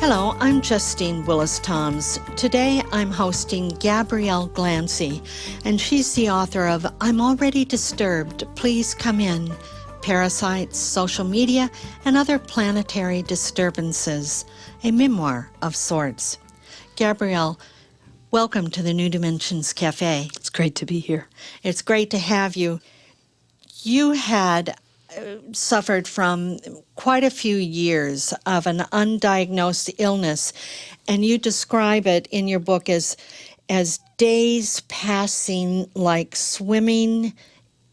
Hello, I'm Justine Willis-Toms. Today I'm hosting Gabrielle Glancy, and she's the author of I'm Already Disturbed, Please Come In, Parasites, Social Media, and Other Planetary Disturbances, a memoir of sorts. Gabrielle, welcome to the New Dimensions Cafe. It's great to be here. It's great to have you. You had suffered from quite a few years of an undiagnosed illness, and you describe it in your book as days passing like swimming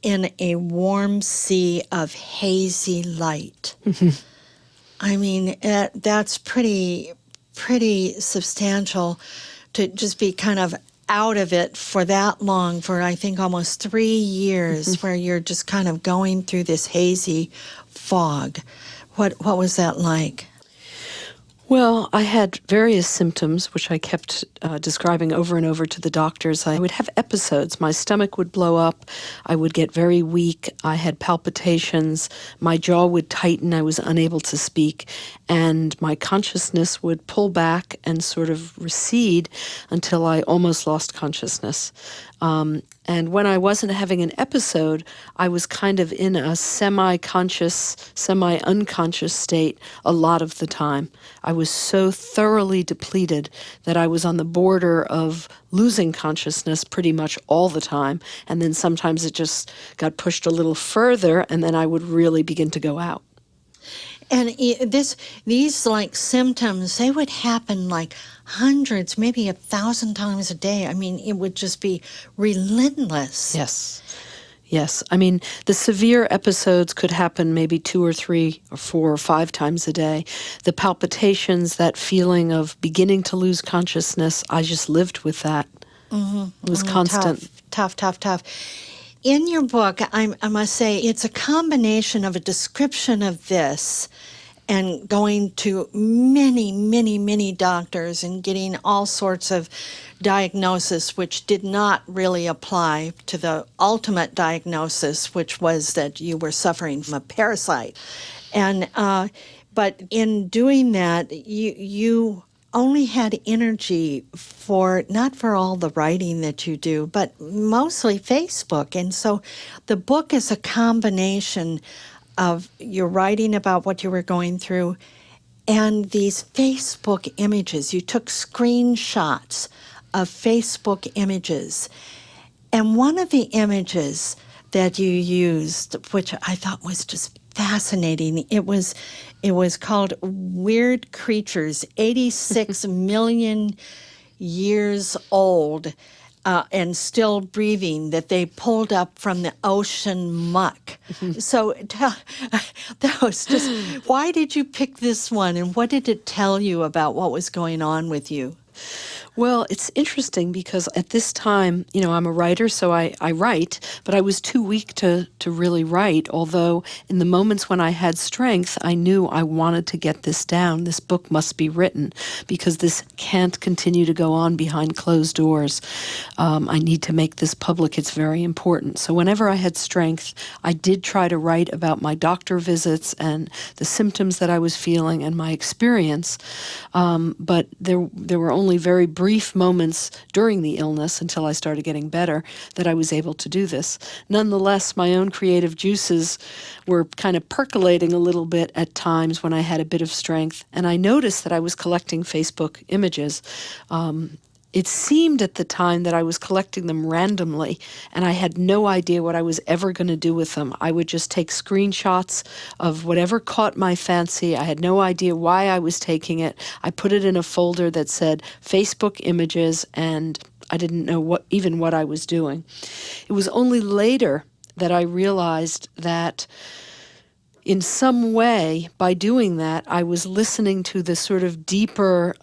in a warm sea of hazy light. I mean, that's pretty substantial to just be kind of out of it for that long, for I think almost 3 years, where you're just kind of going through this hazy fog. What was that like? Well, I had various symptoms, which I kept describing over and over to the doctors. I would have episodes. My stomach would blow up. I would get very weak. I had palpitations. My jaw would tighten. I was unable to speak. And my consciousness would pull back and sort of recede until I almost lost consciousness. And when I wasn't having an episode, I was kind of in a semi-conscious, semi-unconscious state a lot of the time. I was so thoroughly depleted that I was on the border of losing consciousness pretty much all the time. And then sometimes it just got pushed a little further, and then I would really begin to go out. And these like symptoms, they would happen like hundreds, maybe 1,000 times a day. I mean, it would just be relentless. Yes. I mean, the severe episodes could happen maybe 2 or 3 or 4 or 5 times a day. The palpitations, that feeling of beginning to lose consciousness, I just lived with that. It was constant. Tough. In your book, I must say, it's a combination of a description of this and going to many doctors and getting all sorts of diagnosis, which did not really apply to the ultimate diagnosis, which was that you were suffering from a parasite. And but in doing that, you only had energy not for all the writing that you do, but mostly Facebook. And so the book is a combination of your writing about what you were going through and these Facebook images. You took screenshots of Facebook images. And one of the images that you used, which I thought was just fascinating, it was called Weird Creatures, 86 million years old and still breathing, that they pulled up from the ocean muck. So that was just, why did you pick this one, and what did it tell you about what was going on with you? Well, it's interesting because at this time, I'm a writer, so I write, but I was too weak to really write, although in the moments when I had strength, I knew I wanted to get this down. This book must be written because this can't continue to go on behind closed doors. I need to make this public. It's very important. So whenever I had strength, I did try to write about my doctor visits and the symptoms that I was feeling and my experience, but there were only very brief moments during the illness until I started getting better that I was able to do this. Nonetheless, my own creative juices were kind of percolating a little bit at times when I had a bit of strength, and I noticed that I was collecting Facebook images. It seemed at the time that I was collecting them randomly, and I had no idea what I was ever going to do with them. I would just take screenshots of whatever caught my fancy. I had no idea why I was taking it. I put it in a folder that said Facebook images, and I didn't know what I was doing. It was only later that I realized that in some way, by doing that, I was listening to this sort of deeper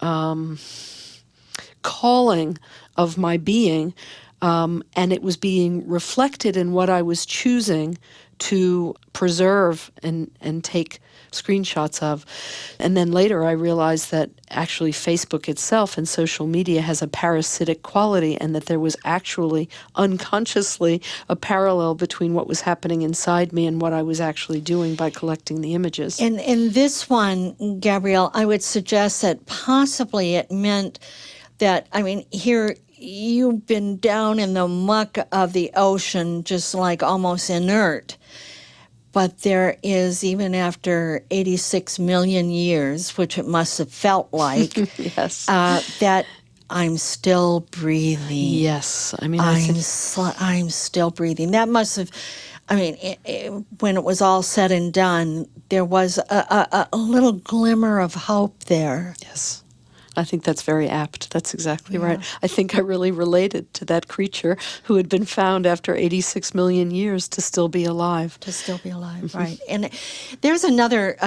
calling of my being, and it was being reflected in what I was choosing to preserve and take screenshots of. And then later I realized that actually Facebook itself and social media has a parasitic quality, and that there was actually unconsciously a parallel between what was happening inside me and what I was actually doing by collecting the images. And in this one, Gabrielle, I would suggest that possibly it meant that, I mean, here you've been down in the muck of the ocean, just like almost inert. But there is, even after 86 million years, which it must have felt like, Yes. that I'm still breathing. Yes. I mean, I'm still breathing. That must have, I mean, when it was all said and done, there was a little glimmer of hope there. Yes. I think that's very apt. That's exactly right. I think I really related to that creature who had been found after 86 million years to still be alive. To still be alive, right. And there's another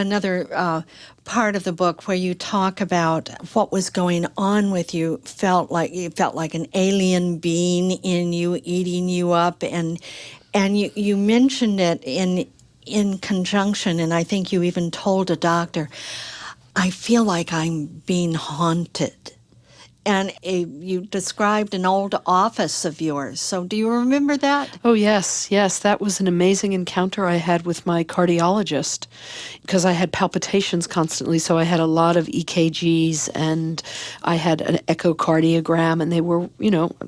part of the book where you talk about what was going on with you. You felt like an alien being in you, eating you up, and you mentioned it in conjunction, and I think you even told a doctor, I feel like I'm being haunted. And you described an old office of yours. So do you remember that? Oh, yes. That was an amazing encounter I had with my cardiologist, because I had palpitations constantly. So I had a lot of EKGs, and I had an echocardiogram, and they were,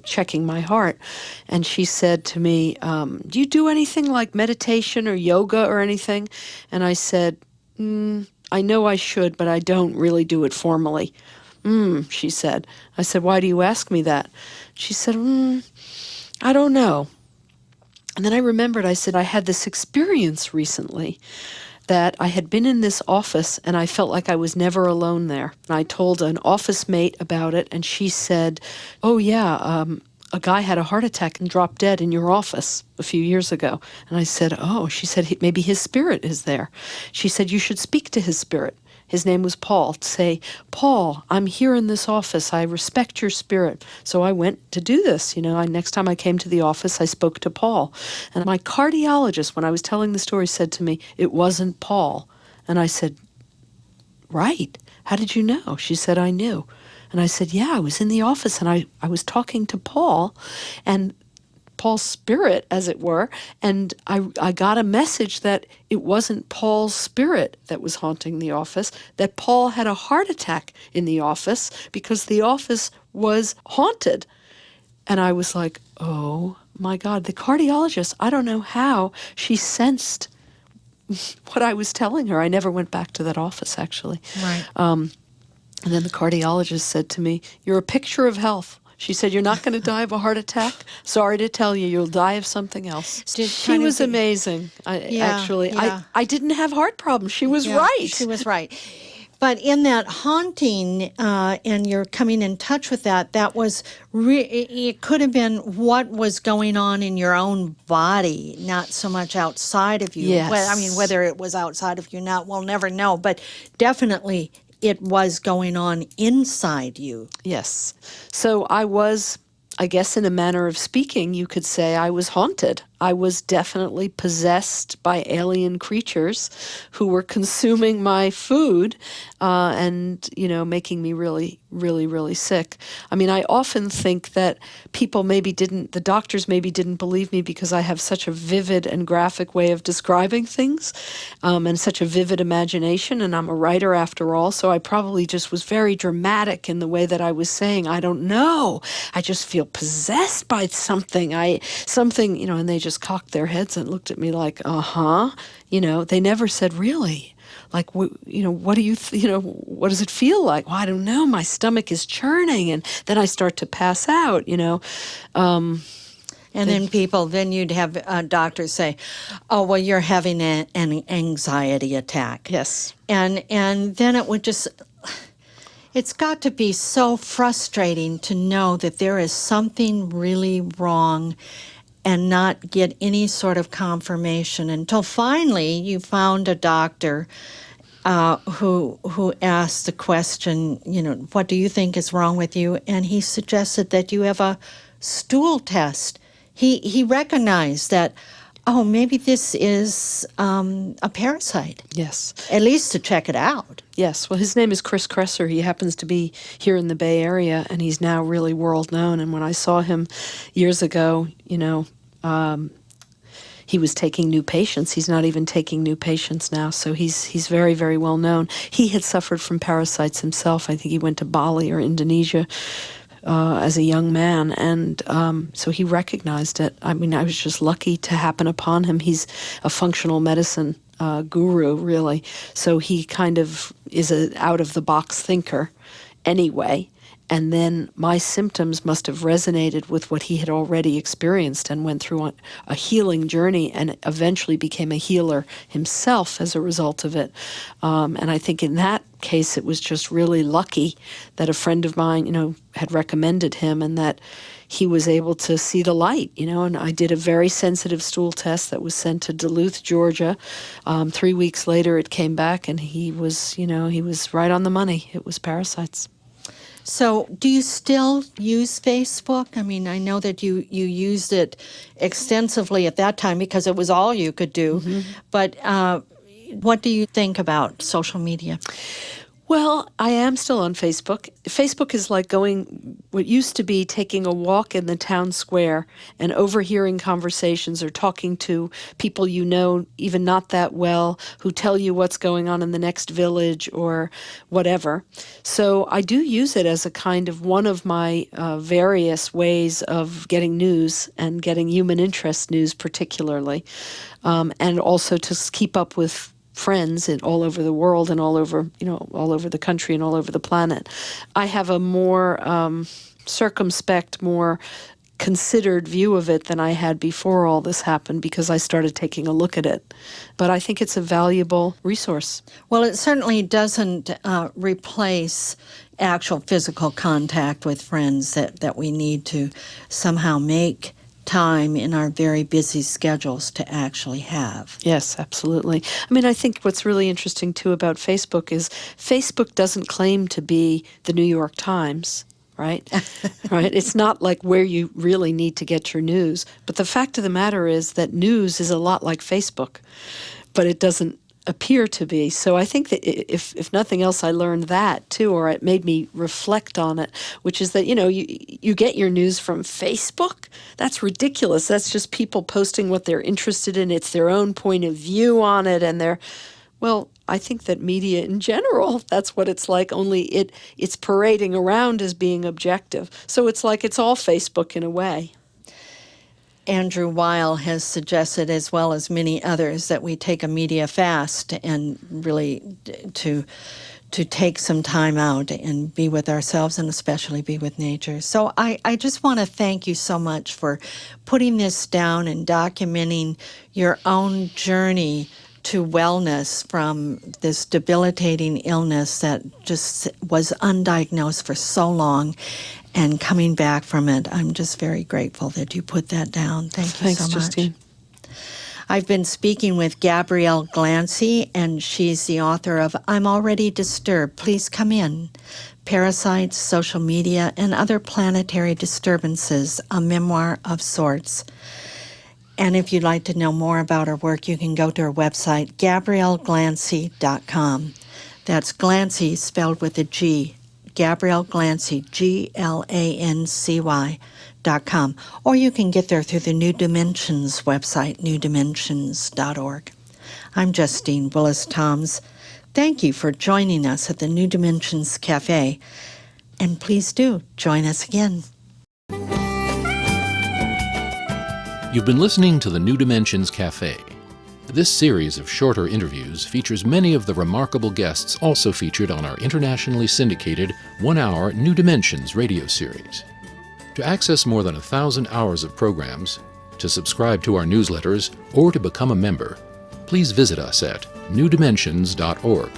checking my heart. And she said to me, do you do anything like meditation or yoga or anything? And I said, I know I should, but I don't really do it formally. She said. I said, why do you ask me that? She said, I don't know. And then I remembered, I said, I had this experience recently that I had been in this office and I felt like I was never alone there. And I told an office mate about it, and she said, oh yeah, a guy had a heart attack and dropped dead in your office a few years ago. And I said, oh, she said, maybe his spirit is there. She said, you should speak to his spirit. His name was Paul. Say, Paul, I'm here in this office. I respect your spirit. So I went to do this. Next time I came to the office, I spoke to Paul. And my cardiologist, when I was telling the story, said to me, it wasn't Paul. And I said, right. How did you know? She said, I knew. And I said, yeah, I was in the office and I was talking to Paul, and Paul's spirit, as it were, and I got a message that it wasn't Paul's spirit that was haunting the office, that Paul had a heart attack in the office because the office was haunted. And I was like, oh my God, the cardiologist, I don't know how she sensed what I was telling her. I never went back to that office, actually. Right. And then the cardiologist said to me, you're a picture of health. She said, you're not going to die of a heart attack. Sorry to tell you, you'll die of something else. She was amazing, actually. Yeah. I didn't have heart problems. She was right. She was right. But in that haunting, and you're coming in touch with that was, it could have been what was going on in your own body, not so much outside of you. Yes. Well, I mean, whether it was outside of you, we'll never know, but definitely it was going on inside you. Yes. So I was, I guess in a manner of speaking, you could say I was haunted. I was definitely possessed by alien creatures who were consuming my food and, making me really, really, really sick. I mean, I often think that the doctors maybe didn't believe me because I have such a vivid and graphic way of describing things and such a vivid imagination, and I'm a writer after all, so I probably just was very dramatic in the way that I was saying, I don't know, I just feel possessed by something, and they just cocked their heads and looked at me like, they never said, really? Like, what do you, what does it feel like? Well, I don't know. My stomach is churning, and then I start to pass out, And then you'd have doctors say, oh, well, you're having an anxiety attack. Yes. And then it would just, it's got to be so frustrating to know that there is something really wrong and not get any sort of confirmation until finally you found a doctor who asked the question, what do you think is wrong with you? And he suggested that you have a stool test. He recognized that oh, maybe this is a parasite, Yes. at least to check it out. Yes. Well, his name is Chris Kresser. He happens to be here in the Bay Area, and he's now really world known. And when I saw him years ago, he was taking new patients. He's not even taking new patients now, so he's very, very well known. He had suffered from parasites himself. I think he went to Bali or Indonesia as a young man, and so he recognized it. I mean, I was just lucky to happen upon him. He's a functional medicine guru, really, so he kind of is a out-of-the-box thinker anyway. And then my symptoms must have resonated with what he had already experienced and went through a healing journey and eventually became a healer himself as a result of it. And I think in that case, it was just really lucky that a friend of mine, had recommended him and that he was able to see the light, and I did a very sensitive stool test that was sent to Duluth, Georgia. 3 weeks later, it came back and he was right on the money. It was parasites. So do you still use Facebook? I mean, I know that you used it extensively at that time because it was all you could do. Mm-hmm. But what do you think about social media? Well, I am still on Facebook. Facebook is like what used to be taking a walk in the town square and overhearing conversations or talking to people you know, even not that well, who tell you what's going on in the next village or whatever. So I do use it as a kind of one of my various ways of getting news and getting human interest news particularly, and also to keep up with friends all over the world and all over the country and all over the planet. I have a more circumspect, more considered view of it than I had before all this happened because I started taking a look at it. But I think it's a valuable resource. Well, it certainly doesn't replace actual physical contact with friends that we need to somehow make time in our very busy schedules to actually have. Yes, absolutely. I mean, I think what's really interesting, too, about Facebook is Facebook doesn't claim to be the New York Times, right? Right? It's not like where you really need to get your news. But the fact of the matter is that news is a lot like Facebook, but it doesn't appear to be. So I think that if nothing else, I learned that too, or it made me reflect on it, which is that, you get your news from Facebook. That's ridiculous. That's just people posting what they're interested in. It's their own point of view on it. And I think that media in general, that's what it's like, only it's parading around as being objective. So it's like it's all Facebook in a way. Andrew Weil has suggested, as well as many others, that we take a media fast and really to take some time out and be with ourselves and especially be with nature. So I just want to thank you so much for putting this down and documenting your own journey to wellness from this debilitating illness that just was undiagnosed for so long. And coming back from it, I'm just very grateful that you put that down. Thank you so much. Thanks, Justine. I've been speaking with Gabrielle Glancy, and she's the author of I'm Already Disturbed, Please Come In, Parasites, Social Media, and Other Planetary Disturbances, a memoir of sorts. And if you'd like to know more about her work, you can go to her website, GabrielleGlancy.com. That's Glancy spelled with a G. Gabrielle Glancy, GLANCY.com. Or you can get there through the New Dimensions website, newdimensions.org. I'm Justine Willis-Toms. Thank you for joining us at the New Dimensions Cafe. And please do join us again. You've been listening to the New Dimensions Cafe. This series of shorter interviews features many of the remarkable guests also featured on our internationally syndicated one-hour New Dimensions radio series. To access more than 1,000 hours of programs, to subscribe to our newsletters, or to become a member, please visit us at newdimensions.org.